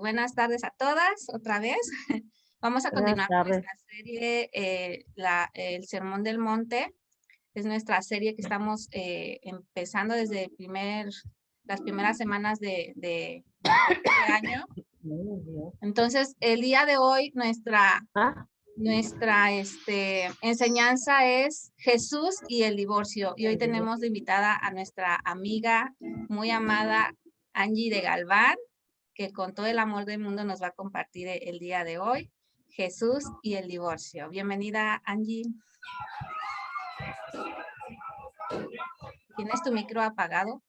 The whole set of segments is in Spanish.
Buenas tardes a todas, otra vez. Vamos a Buenas continuar con tardes. nuestra serie, el Sermón del Monte. Es nuestra serie que estamos empezando desde las primeras semanas de este año. Muy bien. Entonces, el día de hoy, Ah, enseñanza es Jesús y el divorcio. Y hoy el divorcio. tenemos de invitada a nuestra amiga muy amada Angie de Galván, que con todo el amor del mundo nos va a compartir el día de hoy, Jesús y el divorcio. Bienvenida, Angie. ¿Tienes tu micro apagado?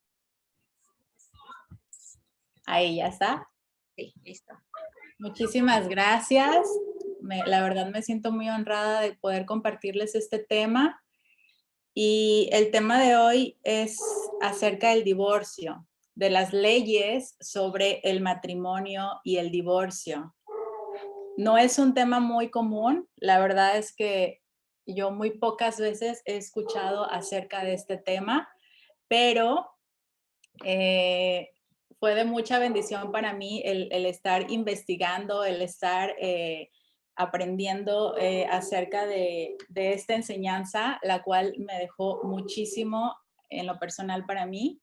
Ahí ya está. Sí, listo. Muchísimas gracias. La verdad me siento muy honrada de poder compartirles este tema. Y el tema de hoy es acerca del divorcio, de las leyes sobre el matrimonio y el divorcio. No es un tema muy común. La verdad es que yo muy pocas veces he escuchado acerca de este tema, pero fue de mucha bendición para mí el estar investigando, el estar aprendiendo acerca de esta enseñanza, la cual me dejó muchísimo en lo personal para mí.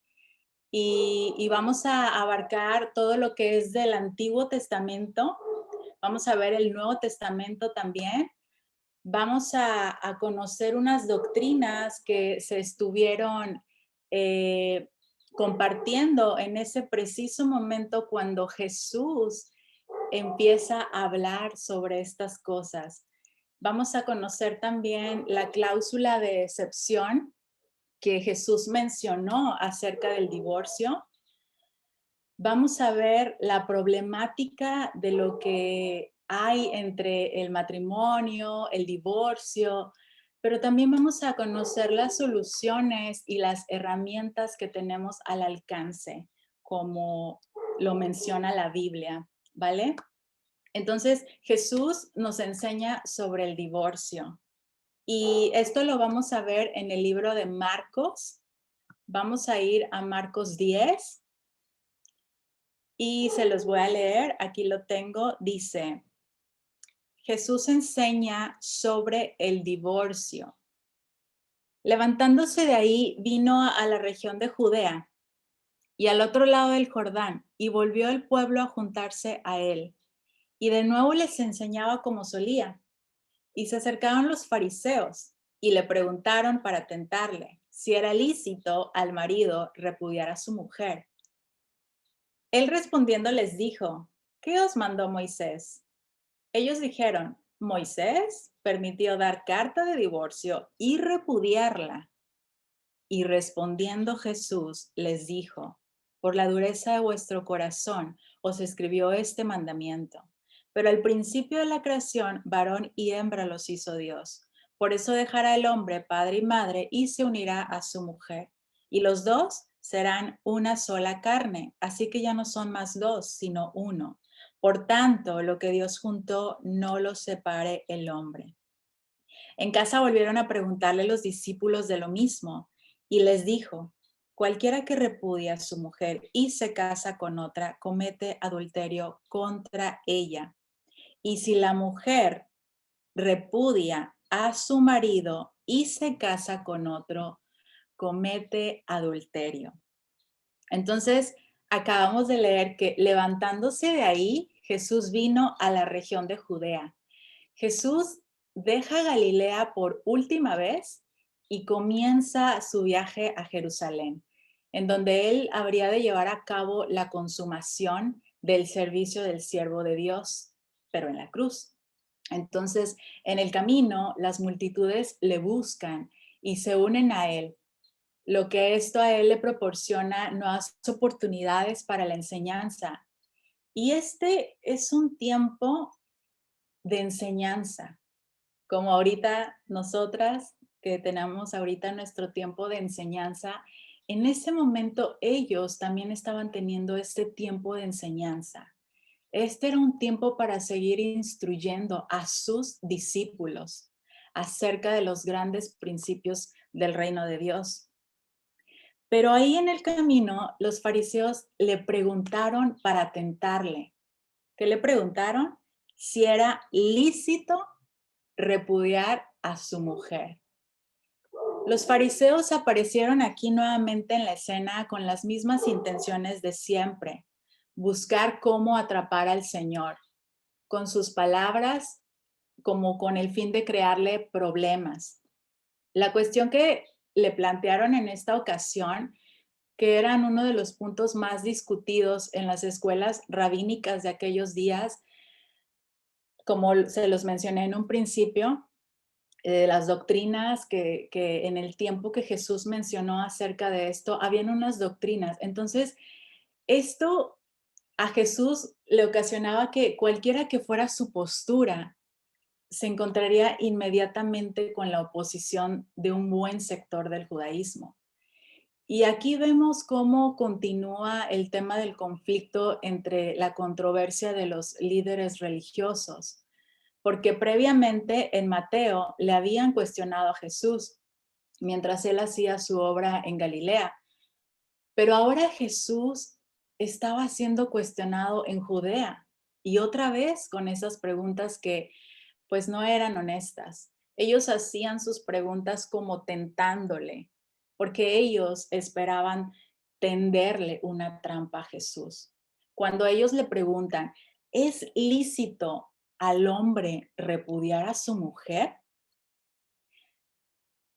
Y vamos a abarcar todo lo que es del Antiguo Testamento. Vamos a ver el Nuevo Testamento también. Vamos a conocer unas doctrinas que se estuvieron compartiendo en ese preciso momento cuando Jesús empieza a hablar sobre estas cosas. Vamos a conocer también la cláusula de excepción que Jesús mencionó acerca del divorcio. Vamos a ver la problemática de lo que hay entre el matrimonio, el divorcio, pero también vamos a conocer las soluciones y las herramientas que tenemos al alcance, como lo menciona la Biblia, ¿vale? Entonces, Jesús nos enseña sobre el divorcio y esto lo vamos a ver en el libro de Marcos. Vamos a ir a Marcos 10. Y se los voy a leer, aquí lo tengo, dice, Jesús enseña sobre el divorcio. Levantándose de ahí, vino a la región de Judea y al otro lado del Jordán, y volvió el pueblo a juntarse a él. Y de nuevo les enseñaba como solía. Y se acercaron los fariseos y le preguntaron para tentarle si era lícito al marido repudiar a su mujer. Él respondiendo les dijo, ¿qué os mandó Moisés? Ellos dijeron, Moisés permitió dar carta de divorcio y repudiarla. Y respondiendo Jesús les dijo, por la dureza de vuestro corazón os escribió este mandamiento. Pero al principio de la creación, varón y hembra los hizo Dios. Por eso dejará el hombre padre y madre y se unirá a su mujer. Y los dos serán una sola carne. Así que ya no son más dos, sino uno. Por tanto, lo que Dios juntó, no lo separe el hombre. En casa volvieron a preguntarle los discípulos de lo mismo y les dijo, cualquiera que repudia a su mujer y se casa con otra, comete adulterio contra ella. Y si la mujer repudia a su marido y se casa con otro, comete adulterio. Entonces, acabamos de leer que levantándose de ahí, Jesús vino a la región de Judea. Jesús deja Galilea por última vez y comienza su viaje a Jerusalén, en donde él habría de llevar a cabo la consumación del servicio del siervo de Dios, pero en la cruz. Entonces, en el camino, las multitudes le buscan y se unen a él, lo que esto a él le proporciona nuevas oportunidades para la enseñanza. Y este es un tiempo de enseñanza, como ahorita nosotras que tenemos ahorita nuestro tiempo de enseñanza, en ese momento ellos también estaban teniendo este tiempo de enseñanza. Este era un tiempo para seguir instruyendo a sus discípulos acerca de los grandes principios del reino de Dios. Pero ahí en el camino, los fariseos le preguntaron para tentarle. ¿Qué le preguntaron? Si era lícito repudiar a su mujer. Los fariseos aparecieron aquí nuevamente en la escena con las mismas intenciones de siempre, buscar cómo atrapar al Señor, con sus palabras, como con el fin de crearle problemas. La cuestión que le plantearon en esta ocasión, que eran uno de los puntos más discutidos en las escuelas rabínicas de aquellos días, como se los mencioné en un principio, las doctrinas que en el tiempo que Jesús mencionó acerca de esto, habían unas doctrinas. Entonces, esto a Jesús le ocasionaba que cualquiera que fuera su postura, se encontraría inmediatamente con la oposición de un buen sector del judaísmo. Y aquí vemos cómo continúa el tema del conflicto entre la controversia de los líderes religiosos, porque previamente en Mateo le habían cuestionado a Jesús mientras él hacía su obra en Galilea, pero ahora Jesús estaba siendo cuestionado en Judea y otra vez con esas preguntas que pues no eran honestas. Ellos hacían sus preguntas como tentándole, porque ellos esperaban tenderle una trampa a Jesús. Cuando ellos le preguntan, ¿es lícito al hombre repudiar a su mujer?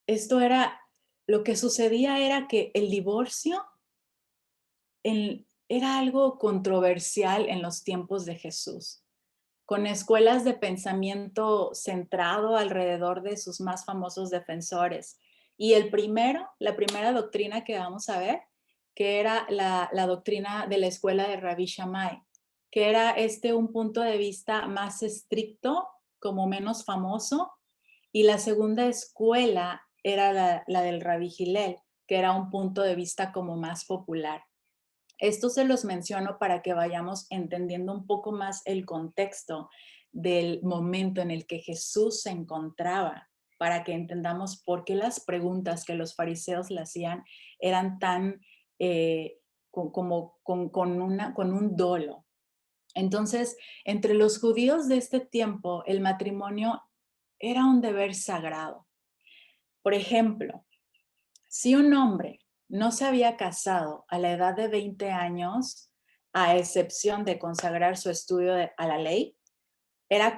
Esto era, lo que sucedía era que el divorcio era algo controversial en los tiempos de Jesús, con escuelas de pensamiento centrado alrededor de sus más famosos defensores. Y la primera doctrina que vamos a ver, que era la doctrina de la escuela de Rabbi Shammai, que era un punto de vista más estricto, como menos famoso, y la segunda escuela era la del Rabbi Hillel, que era un punto de vista como más popular. Esto se los menciono para que vayamos entendiendo un poco más el contexto del momento en el que Jesús se encontraba, para que entendamos por qué las preguntas que los fariseos le hacían eran tan con un dolo. Entonces, entre los judíos de este tiempo, el matrimonio era un deber sagrado. Por ejemplo, si un hombre no se había casado a la edad de 20 años, a excepción de consagrar su estudio a la ley, era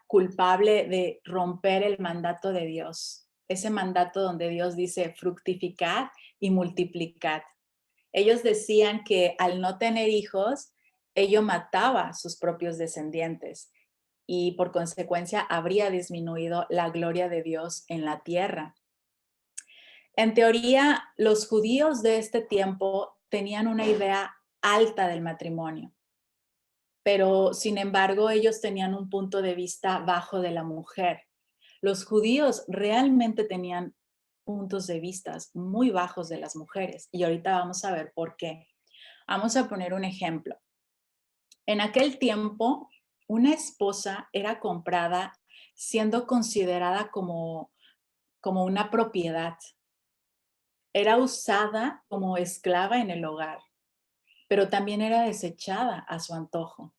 culpable de romper el mandato de Dios, ese mandato donde Dios dice fructificad y multiplicad. Ellos decían que al no tener hijos, ello mataba a sus propios descendientes y por consecuencia habría disminuido la gloria de Dios en la tierra. En teoría, los judíos de este tiempo tenían una idea alta del matrimonio, pero sin embargo ellos tenían un punto de vista bajo de la mujer. Los judíos realmente tenían puntos de vista muy bajos de las mujeres y ahorita vamos a ver por qué. Vamos a poner un ejemplo. En aquel tiempo, una esposa era comprada siendo considerada como una propiedad. Era usada como esclava en el hogar, pero también era desechada a su antojo.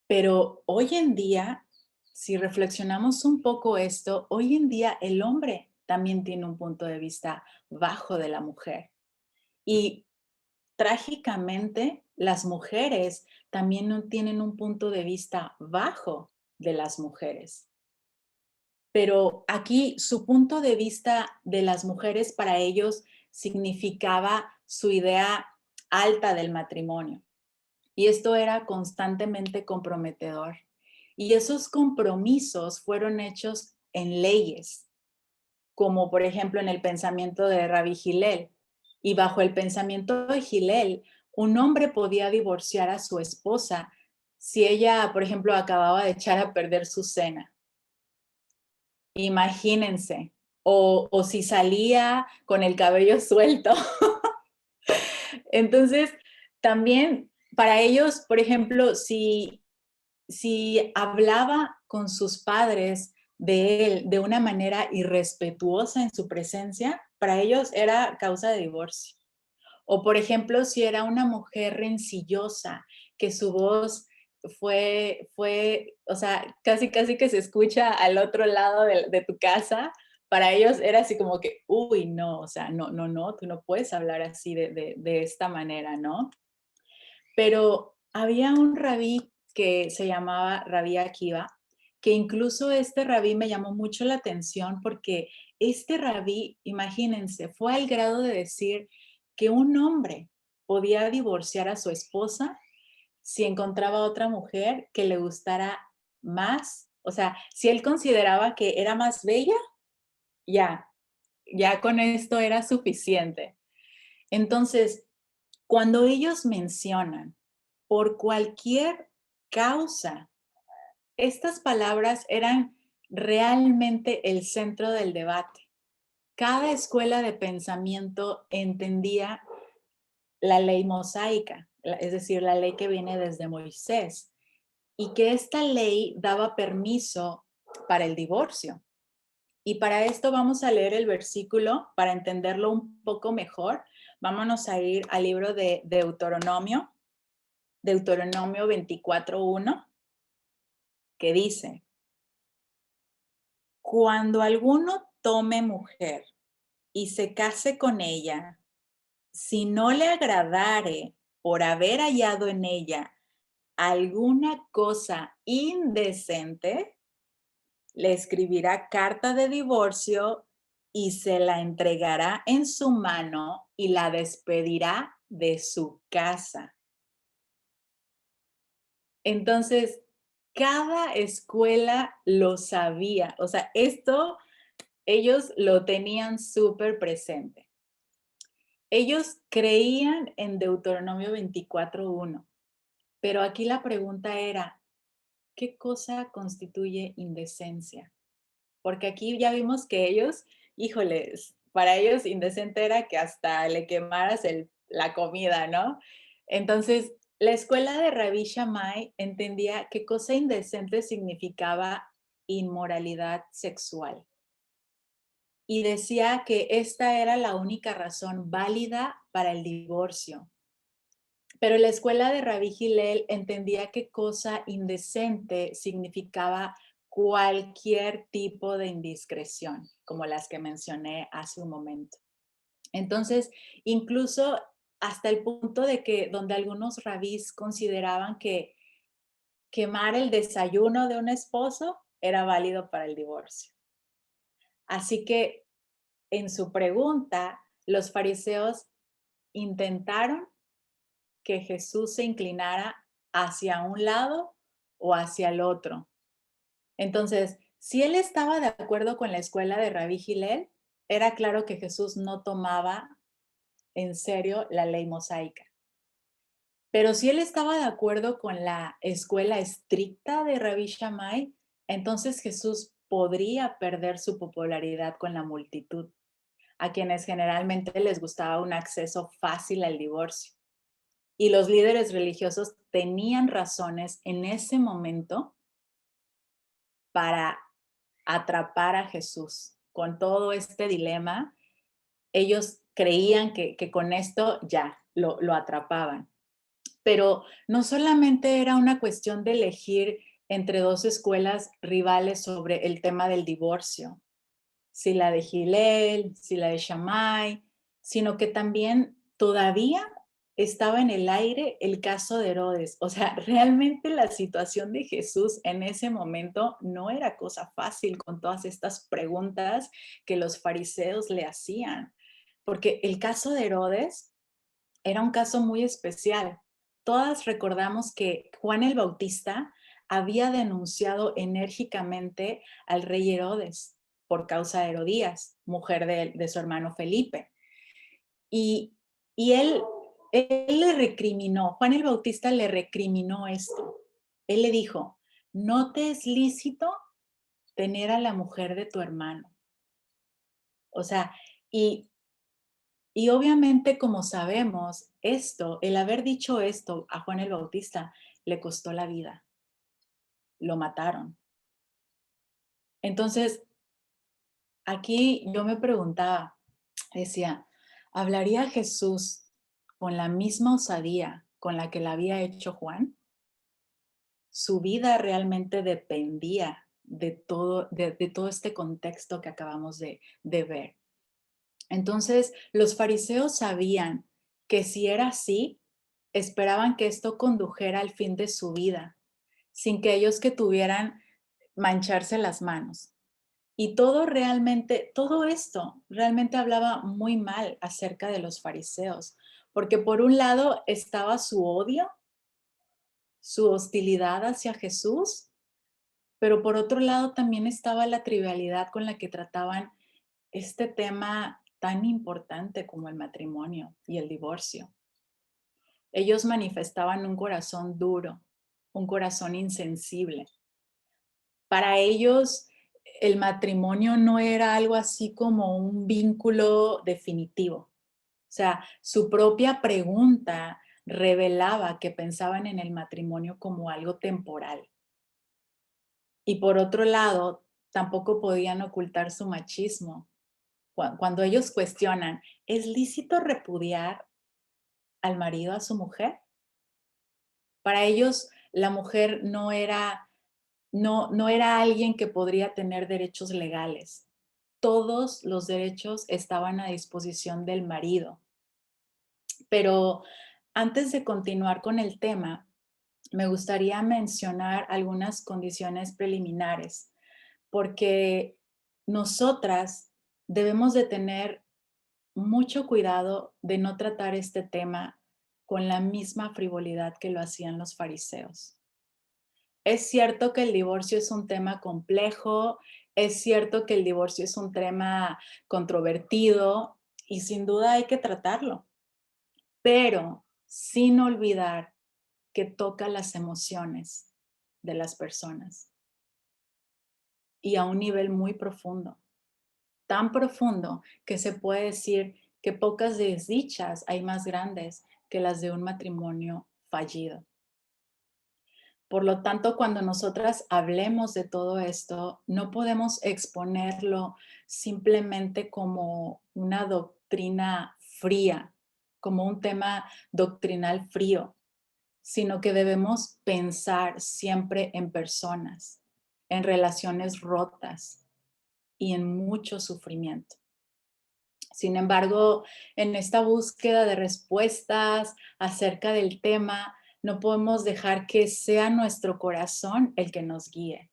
Pero hoy en día, si reflexionamos un poco esto, hoy en día el hombre también tiene un punto de vista bajo de la mujer. Y trágicamente, las mujeres también no tienen un punto de vista bajo de las mujeres. Pero aquí su punto de vista de las mujeres para ellos significaba su idea alta del matrimonio. Y esto era constantemente comprometedor. Y esos compromisos fueron hechos en leyes, como por ejemplo en el pensamiento de Rabbi Hillel. Y bajo el pensamiento de Hillel, un hombre podía divorciar a su esposa si ella, por ejemplo, acababa de echar a perder su cena. Imagínense, o si salía con el cabello suelto. Entonces, también para ellos, por ejemplo, si hablaba con sus padres de él de una manera irrespetuosa en su presencia, para ellos era causa de divorcio. O por ejemplo, si era una mujer rencillosa, que su voz o sea, casi que se escucha al otro lado de tu casa, para ellos era así como que, uy, no, o sea, no, tú no puedes hablar así de esta manera, ¿no? Pero había un rabí que se llamaba Rabí Akiva, que incluso este rabí me llamó mucho la atención porque este rabí, imagínense, fue al grado de decir que un hombre podía divorciar a su esposa si encontraba otra mujer que le gustara más. O sea, si él consideraba que era más bella, ya con esto era suficiente. Entonces, cuando ellos mencionan por cualquier causa, estas palabras eran realmente el centro del debate. Cada escuela de pensamiento entendía la ley mosaica, es decir, la ley que viene desde Moisés, y que esta ley daba permiso para el divorcio. Y para esto vamos a leer el versículo para entenderlo un poco mejor. Vámonos a ir al libro de Deuteronomio 24:1, que dice: cuando alguno tome mujer y se case con ella, si no le agradare por haber hallado en ella alguna cosa indecente, le escribirá carta de divorcio y se la entregará en su mano y la despedirá de su casa. Entonces, cada escuela lo sabía, o sea, esto ellos lo tenían súper presente. Ellos creían en Deuteronomio 24:1, pero aquí la pregunta era, ¿qué cosa constituye indecencia? Porque aquí ya vimos que ellos, híjoles, para ellos indecente era que hasta le quemaras la comida, ¿no? Entonces, la escuela de Rabí Shammai entendía que cosa indecente significaba inmoralidad sexual. Y decía que esta era la única razón válida para el divorcio. Pero la escuela de Rabí Hillel entendía que cosa indecente significaba cualquier tipo de indiscreción, como las que mencioné hace un momento. Entonces, incluso hasta el punto de que donde algunos rabís consideraban que quemar el desayuno de un esposo era válido para el divorcio. Así que en su pregunta, los fariseos intentaron que Jesús se inclinara hacia un lado o hacia el otro. Entonces, si él estaba de acuerdo con la escuela de Rabí Hillel, era claro que Jesús no tomaba en serio la ley mosaica. Pero si él estaba de acuerdo con la escuela estricta de Rabí Shammai, entonces Jesús podría perder su popularidad con la multitud, a quienes generalmente les gustaba un acceso fácil al divorcio. Y los líderes religiosos tenían razones en ese momento para atrapar a Jesús. Con todo este dilema, ellos creían que con esto ya lo atrapaban. Pero no solamente era una cuestión de elegir entre dos escuelas rivales sobre el tema del divorcio, si la de Hillel, si la de Shammai, sino que también todavía estaba en el aire el caso de Herodes. O sea, realmente la situación de Jesús en ese momento no era cosa fácil con todas estas preguntas que los fariseos le hacían, porque el caso de Herodes era un caso muy especial. Todas recordamos que Juan el Bautista había denunciado enérgicamente al rey Herodes por causa de Herodías, mujer de su hermano Felipe. Y él le recriminó, Juan el Bautista le recriminó esto. Él le dijo, no te es lícito tener a la mujer de tu hermano. O sea, y obviamente, como sabemos, el haber dicho esto a Juan el Bautista, le costó la vida. Lo mataron. Entonces, aquí yo me preguntaba, Decía, ¿hablaría Jesús con la misma osadía con la que la había hecho Juan? Su vida realmente dependía de todo este contexto que acabamos de ver. Entonces, los fariseos sabían que si era así, esperaban que esto condujera al fin de su vida, sin que ellos que tuvieran mancharse las manos. Y todo esto realmente hablaba muy mal acerca de los fariseos, porque por un lado estaba su odio, su hostilidad hacia Jesús, pero por otro lado también estaba la trivialidad con la que trataban este tema tan importante como el matrimonio y el divorcio. Ellos manifestaban un corazón duro, un corazón insensible. Para ellos, el matrimonio no era algo así como un vínculo definitivo. O sea, su propia pregunta revelaba que pensaban en el matrimonio como algo temporal. Y por otro lado, tampoco podían ocultar su machismo. Cuando ellos cuestionan, ¿es lícito repudiar al marido a su mujer? Para ellos, la mujer no era alguien que podría tener derechos legales. Todos los derechos estaban a disposición del marido. Pero antes de continuar con el tema, me gustaría mencionar algunas condiciones preliminares, porque nosotras debemos de tener mucho cuidado de no tratar este tema con la misma frivolidad que lo hacían los fariseos. Es cierto que el divorcio es un tema complejo, es cierto que el divorcio es un tema controvertido y sin duda hay que tratarlo, pero sin olvidar que toca las emociones de las personas y a un nivel muy profundo, tan profundo que se puede decir que pocas desdichas hay más grandes que las de un matrimonio fallido. Por lo tanto, cuando nosotras hablemos de todo esto, no podemos exponerlo simplemente como una doctrina fría, como un tema doctrinal frío, sino que debemos pensar siempre en personas, en relaciones rotas y en mucho sufrimiento. Sin embargo, en esta búsqueda de respuestas acerca del tema, no podemos dejar que sea nuestro corazón el que nos guíe,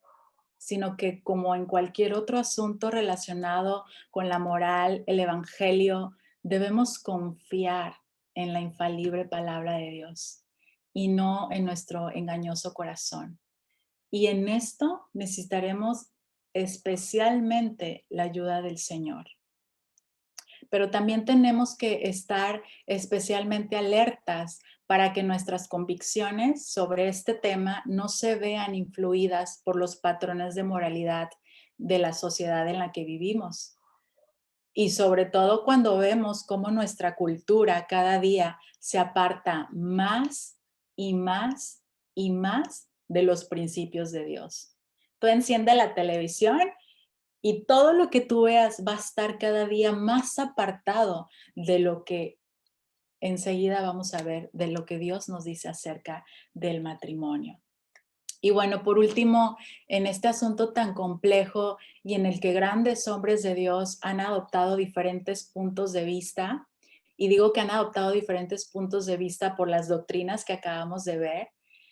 sino que como en cualquier otro asunto relacionado con la moral, el evangelio, debemos confiar en la infalible palabra de Dios y no en nuestro engañoso corazón. Y en esto necesitaremos especialmente la ayuda del Señor. Pero también tenemos que estar especialmente alertas para que nuestras convicciones sobre este tema no se vean influidas por los patrones de moralidad de la sociedad en la que vivimos. Y sobre todo cuando vemos cómo nuestra cultura cada día se aparta más y más y más de los principios de Dios. Tú enciende la televisión y todo lo que tú veas va a estar cada día más apartado de lo que enseguida vamos a ver, de lo que Dios nos dice acerca del matrimonio. Y bueno, por último, en este asunto tan complejo y en el que grandes hombres de Dios han adoptado diferentes puntos de vista, y digo que han adoptado diferentes puntos de vista por las doctrinas que acabamos de ver,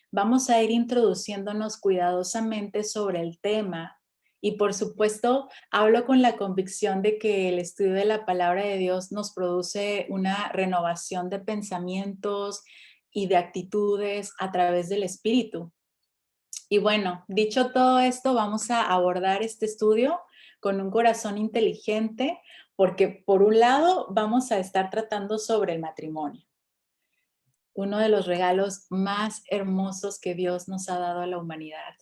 vamos a ir introduciéndonos cuidadosamente sobre el tema. Y por supuesto, hablo con la convicción de que el estudio de la palabra de Dios nos produce una renovación de pensamientos y de actitudes a través del Espíritu. Y bueno, dicho todo esto, vamos a abordar este estudio con un corazón inteligente, porque por un lado vamos a estar tratando sobre el matrimonio, uno de los regalos más hermosos que Dios nos ha dado a la humanidad.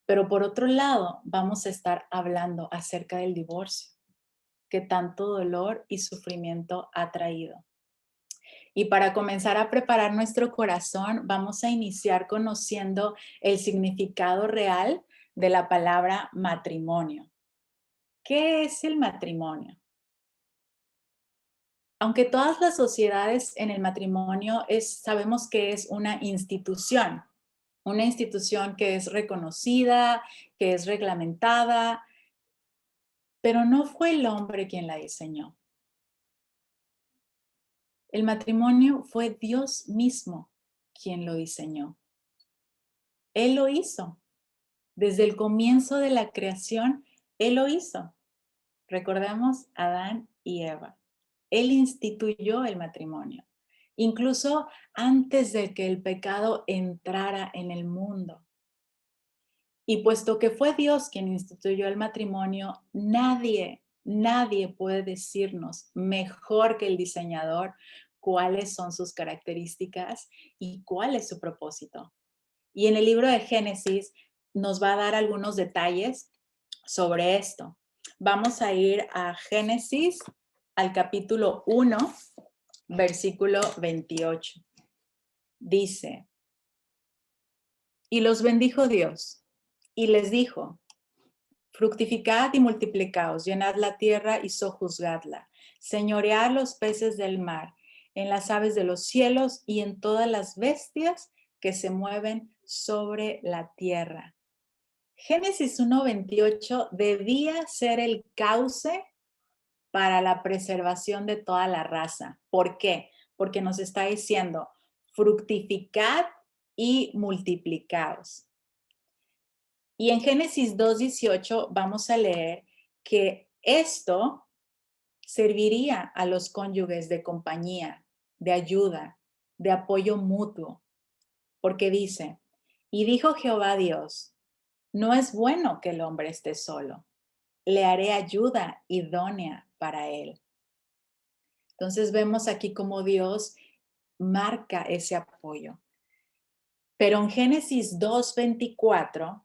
Pero por otro lado, vamos a estar hablando acerca del divorcio, que tanto dolor y sufrimiento ha traído. Y para comenzar a preparar nuestro corazón, vamos a iniciar conociendo el significado real de la palabra matrimonio. ¿Qué es el matrimonio? aunque todas las sociedades en el matrimonio sabemos que es una institución que es reconocida, que es reglamentada, pero no fue el hombre quien la diseñó. El matrimonio fue Dios mismo quien lo diseñó. Él lo hizo. Desde el comienzo de la creación, Él lo hizo. Recordemos a Adán y Eva. Él instituyó el matrimonio, incluso antes de que el pecado entrara en el mundo. Y puesto que fue Dios quien instituyó el matrimonio, nadie puede decirnos mejor que el diseñador cuáles son sus características y cuál es su propósito. Y en el libro de Génesis nos va a dar algunos detalles sobre esto. Vamos a ir a Génesis, al capítulo 1, versículo 28. Dice, y los bendijo Dios, y les dijo, fructificad y multiplicaos, llenad la tierra y sojuzgadla, señoread los peces del mar, en las aves de los cielos y en todas las bestias que se mueven sobre la tierra. Génesis 1:28 debía ser el cauce para la preservación de toda la raza. ¿Por qué? Porque nos está diciendo, fructificad y multiplicaos. Y en Génesis 2:18 vamos a leer que esto serviría a los cónyuges de compañía, de ayuda, de apoyo mutuo. Porque dice, y dijo Jehová Dios, no es bueno que el hombre esté solo, le haré ayuda idónea para él. Entonces vemos aquí cómo Dios marca ese apoyo. Pero en Génesis 2:24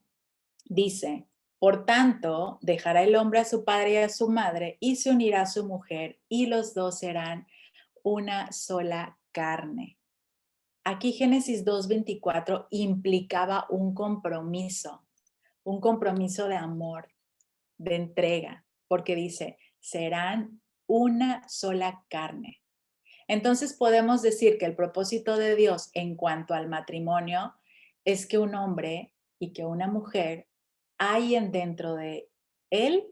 dice, por tanto, dejará el hombre a su padre y a su madre y se unirá a su mujer y los dos serán una sola carne. Aquí Génesis 2:24 implicaba un compromiso de amor, de entrega, porque dice, serán una sola carne. Entonces podemos decir que el propósito de Dios en cuanto al matrimonio es que un hombre y que una mujer hayan dentro de él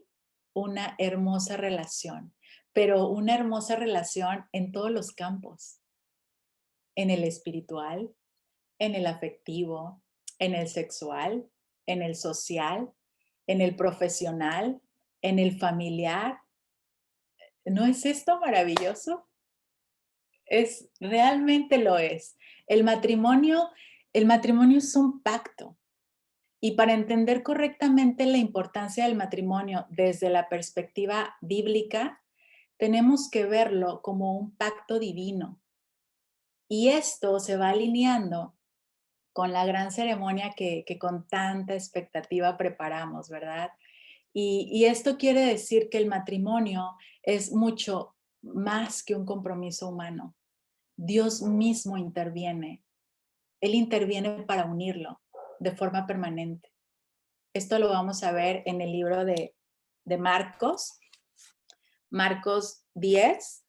una hermosa relación, pero una hermosa relación en todos los campos, en el espiritual, en el afectivo, en el sexual, en el social, en el profesional, en el familiar. ¿No es esto maravilloso? Realmente lo es. El matrimonio es un pacto. Y para entender correctamente la importancia del matrimonio desde la perspectiva bíblica, tenemos que verlo como un pacto divino. Y esto se va alineando con la gran ceremonia que con tanta expectativa preparamos, ¿verdad? Y esto quiere decir que el matrimonio es mucho más que un compromiso humano. Dios mismo interviene. Él interviene para unirlo de forma permanente. Esto lo vamos a ver en el libro de Marcos. Marcos 10.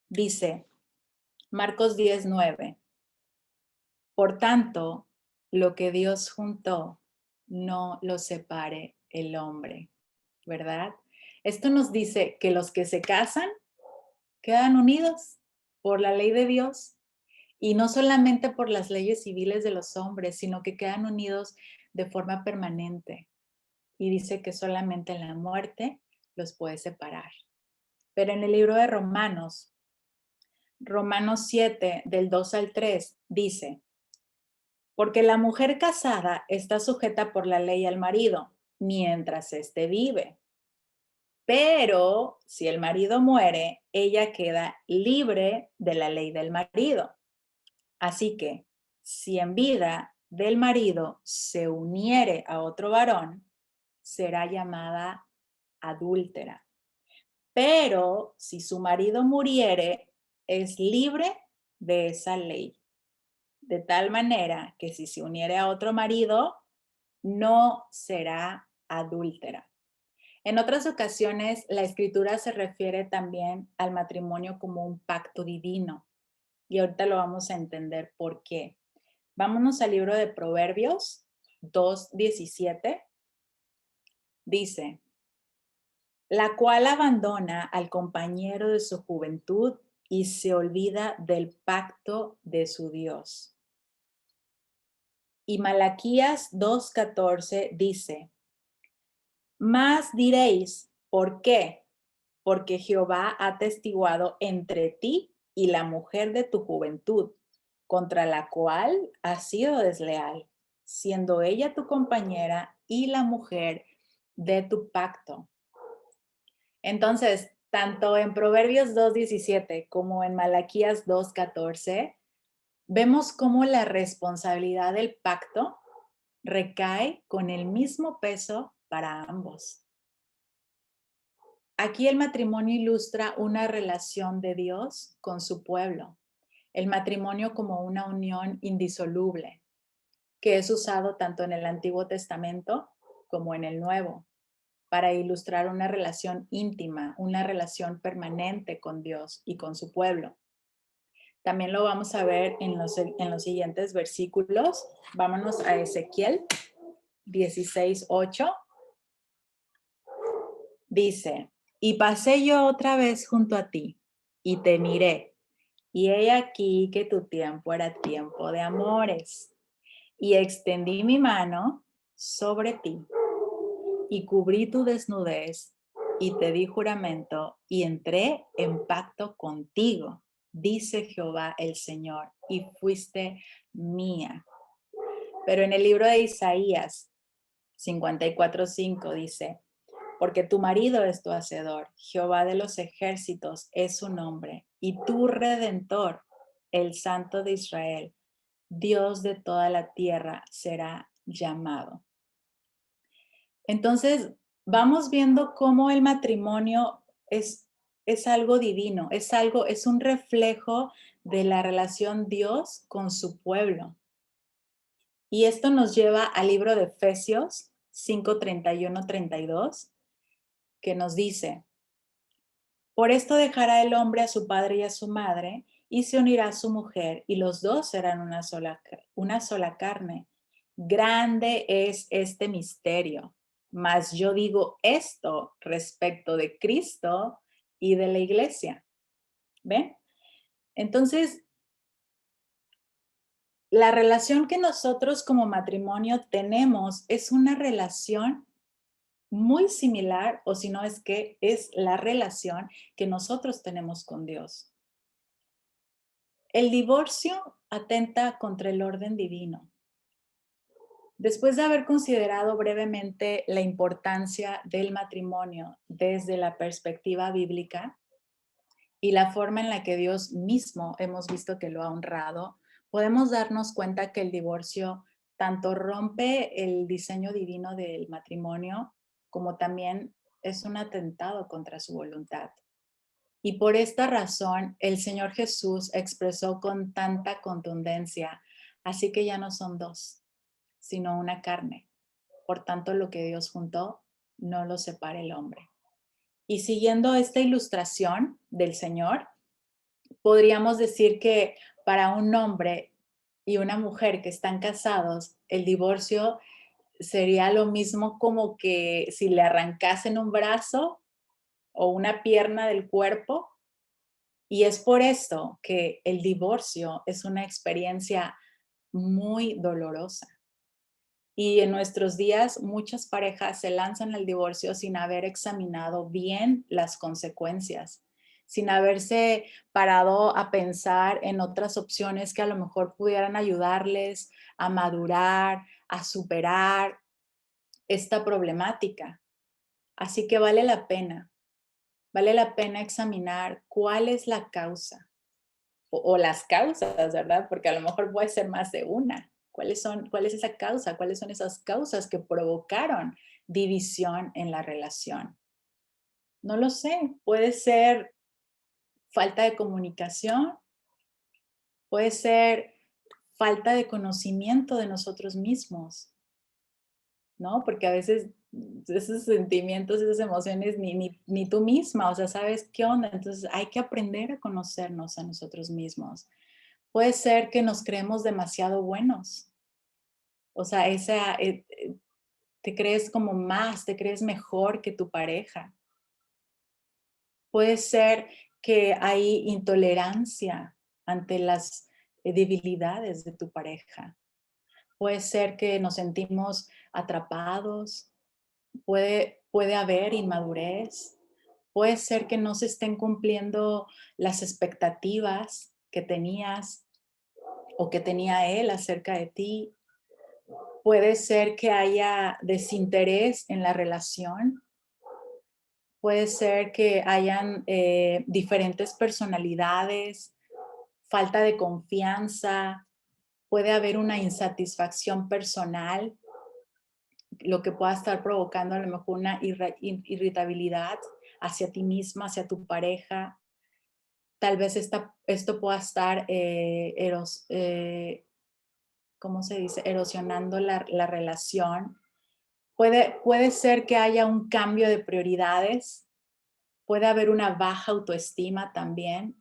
Dice, Marcos 10:9. Por tanto, lo que Dios juntó, no lo separe el hombre, ¿verdad? Esto nos dice que los que se casan quedan unidos por la ley de Dios y no solamente por las leyes civiles de los hombres, sino que quedan unidos de forma permanente. Y dice que solamente la muerte los puede separar. Pero en el libro de Romanos 7, del 2 al 3, dice, porque la mujer casada está sujeta por la ley al marido, mientras éste vive. Pero si el marido muere, ella queda libre de la ley del marido. Así que, si en vida del marido se uniere a otro varón, será llamada adúltera. Pero si su marido muriere, es libre de esa ley. De tal manera que si se uniere a otro marido, no será adúltera. En otras ocasiones, la escritura se refiere también al matrimonio como un pacto divino. Y ahorita lo vamos a entender por qué. Vámonos al libro de Proverbios 2:17. Dice, la cual abandona al compañero de su juventud y se olvida del pacto de su Dios. Y Malaquías 2:14 dice, más diréis, ¿por qué? Porque Jehová ha testiguado entre ti y la mujer de tu juventud, contra la cual has sido desleal, siendo ella tu compañera y la mujer de tu pacto. Entonces, tanto en Proverbios 2:17 como en Malaquías 2:14, vemos cómo la responsabilidad del pacto recae con el mismo peso para ambos. Aquí el matrimonio ilustra una relación de Dios con su pueblo, el matrimonio como una unión indisoluble, que es usado tanto en el Antiguo Testamento como en el Nuevo, para ilustrar una relación íntima, una relación permanente con Dios y con su pueblo. También lo vamos a ver en los siguientes versículos. Vámonos a Ezequiel 16:8. Dice, y pasé yo otra vez junto a ti, y te miré, y he aquí que tu tiempo era tiempo de amores, y extendí mi mano sobre ti, y cubrí tu desnudez, y te di juramento, y entré en pacto contigo, dice Jehová el Señor, y fuiste mía. Pero en el libro de Isaías 54:5 dice, porque tu marido es tu hacedor, Jehová de los ejércitos es su nombre, y tu redentor, el Santo de Israel, Dios de toda la tierra, será llamado. Entonces, vamos viendo cómo el matrimonio es algo divino, es un reflejo de la relación Dios con su pueblo. Y esto nos lleva al libro de Efesios 5:31-32, que nos dice, por esto dejará el hombre a su padre y a su madre, y se unirá a su mujer, y los dos serán una sola carne. Grande es este misterio, mas yo digo esto respecto de Cristo y de la iglesia. ¿Ven? Entonces, la relación que nosotros como matrimonio tenemos es una relación muy similar, o si no es que es la relación que nosotros tenemos con Dios. El divorcio atenta contra el orden divino. Después de haber considerado brevemente la importancia del matrimonio desde la perspectiva bíblica y la forma en la que Dios mismo hemos visto que lo ha honrado, podemos darnos cuenta que el divorcio tanto rompe el diseño divino del matrimonio como también es un atentado contra su voluntad. Y por esta razón el Señor Jesús expresó con tanta contundencia, así que ya no son dos, sino una carne. Por tanto, lo que Dios juntó, no lo separe el hombre. Y siguiendo esta ilustración del Señor, podríamos decir que para un hombre y una mujer que están casados, el divorcio sería lo mismo como que si le arrancasen un brazo o una pierna del cuerpo. Y es por esto que el divorcio es una experiencia muy dolorosa. Y en nuestros días muchas parejas se lanzan al divorcio sin haber examinado bien las consecuencias, sin haberse parado a pensar en otras opciones que a lo mejor pudieran ayudarles a madurar, a superar esta problemática. Así que vale la pena examinar cuál es la causa o las causas, ¿verdad? Porque a lo mejor puede ser más de una. ¿Cuál es esa causa? ¿Cuáles son esas causas que provocaron división en la relación? No lo sé. Puede ser falta de comunicación, puede ser falta de conocimiento de nosotros mismos. ¿no? Porque a veces esos sentimientos, esas emociones, ni tú misma, o sea, ¿sabes qué onda? Entonces hay que aprender a conocernos a nosotros mismos. Puede ser que nos creemos demasiado buenos, o sea, te crees como más, te crees mejor que tu pareja. Puede ser que hay intolerancia ante las debilidades de tu pareja. Puede ser que nos sentimos atrapados, puede haber inmadurez, puede ser que no se estén cumpliendo las expectativas que tenías o que tenía él acerca de ti. Puede ser que haya desinterés en la relación. Puede ser que hayan diferentes personalidades, falta de confianza, puede haber una insatisfacción personal, lo que pueda estar provocando a lo mejor una irritabilidad hacia ti misma, hacia tu pareja. Tal vez esto pueda estar, ¿cómo se dice? Erosionando la relación. Puede ser que haya un cambio de prioridades, puede haber una baja autoestima también,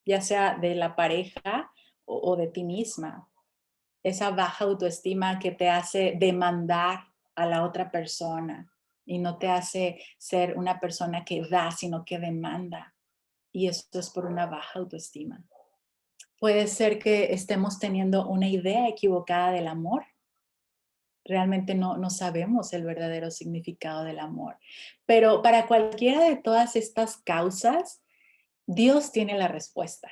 ya sea de la pareja o de ti misma. Esa baja autoestima que te hace demandar a la otra persona y no te hace ser una persona que da, sino que demanda. Y esto es por una baja autoestima. Puede ser que estemos teniendo una idea equivocada del amor. Realmente no sabemos el verdadero significado del amor. Pero para cualquiera de todas estas causas, Dios tiene la respuesta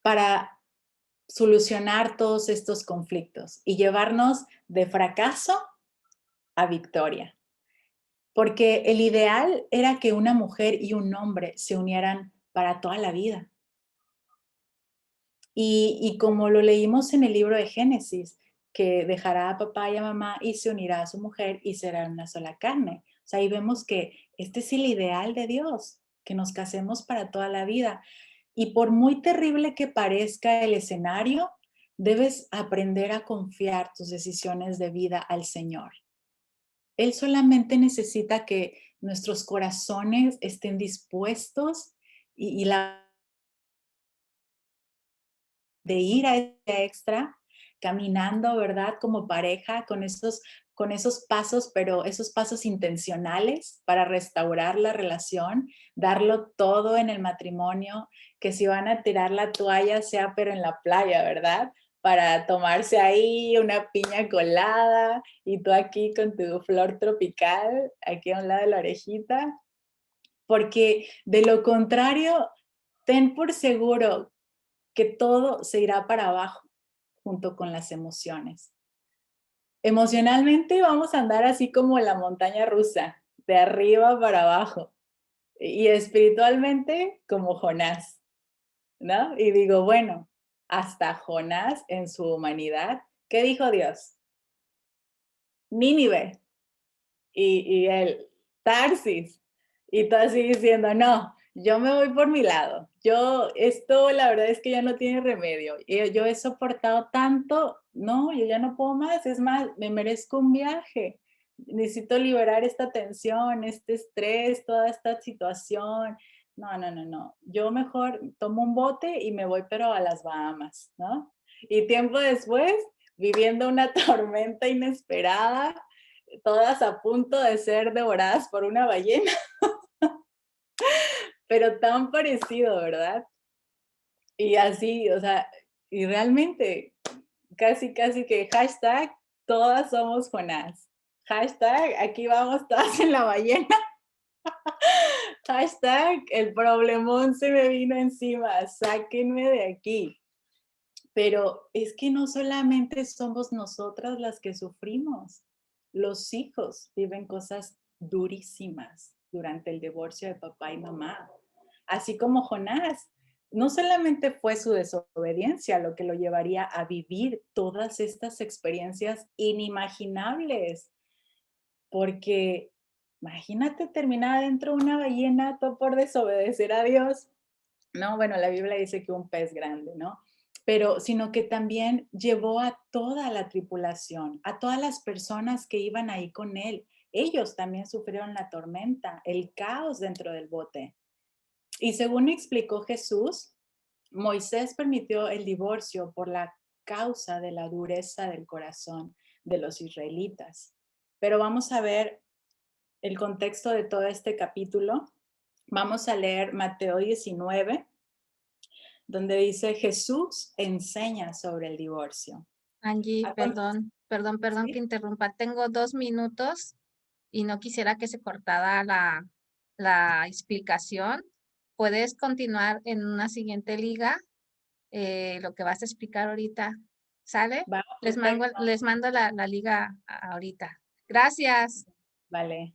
para solucionar todos estos conflictos y llevarnos de fracaso a victoria. Porque el ideal era que una mujer y un hombre se unieran para toda la vida. Y como lo leímos en el libro de Génesis, que dejará a papá y a mamá y se unirá a su mujer y será una sola carne. O sea, ahí vemos que este es el ideal de Dios, que nos casemos para toda la vida. Y por muy terrible que parezca el escenario, debes aprender a confiar tus decisiones de vida al Señor. Él solamente necesita que nuestros corazones estén dispuestos y la de ir a ese extra, caminando, ¿verdad? Como pareja, con esos pasos, pero esos pasos intencionales para restaurar la relación, darlo todo en el matrimonio, que si van a tirar la toalla sea pero en la playa, ¿verdad? Para tomarse ahí una piña colada y tú aquí con tu flor tropical, aquí a un lado de la orejita, porque de lo contrario, ten por seguro que todo se irá para abajo junto con las emociones. Emocionalmente vamos a andar así como la montaña rusa, de arriba para abajo. Y espiritualmente como Jonás, ¿no? Y digo, bueno, hasta Jonás en su humanidad, ¿qué dijo Dios? Nínive. Y él, Tarsis. Y tú así diciendo, no, yo me voy por mi lado. Esto la verdad es que ya no tiene remedio. Yo he soportado tanto, no, yo ya no puedo más. Es más, me merezco un viaje. Necesito liberar esta tensión, este estrés, toda esta situación. No, no, no, no. Yo mejor tomo un bote y me voy, pero a las Bahamas, ¿no? Y tiempo después, viviendo una tormenta inesperada, todas a punto de ser devoradas por una ballena, pero tan parecido, ¿verdad? Y así, o sea, y realmente casi que hashtag todas somos Jonás. Hashtag aquí vamos todas en la ballena. Hashtag el problemón se me vino encima, sáquenme de aquí. Pero es que no solamente somos nosotras las que sufrimos, los hijos viven cosas durísimas durante el divorcio de papá y mamá. Así como Jonás, no solamente fue su desobediencia lo que lo llevaría a vivir todas estas experiencias inimaginables, porque imagínate terminar dentro de una ballena todo por desobedecer a Dios. No, bueno, la Biblia dice que un pez grande, ¿no? sino que también llevó a toda la tripulación, a todas las personas que iban ahí con él. Ellos también sufrieron la tormenta, el caos dentro del bote. Y según explicó Jesús, Moisés permitió el divorcio por la causa de la dureza del corazón de los israelitas. Pero vamos a ver el contexto de todo este capítulo. Vamos a leer Mateo 19, donde dice Jesús enseña sobre el divorcio. Angie, perdón ¿Sí? que interrumpa. Tengo 2 minutos y no quisiera que se cortara la explicación. ¿Puedes continuar en una siguiente liga lo que vas a explicar ahorita? ¿Sale? Va, Les perfecto. mando la liga ahorita. Gracias. Vale.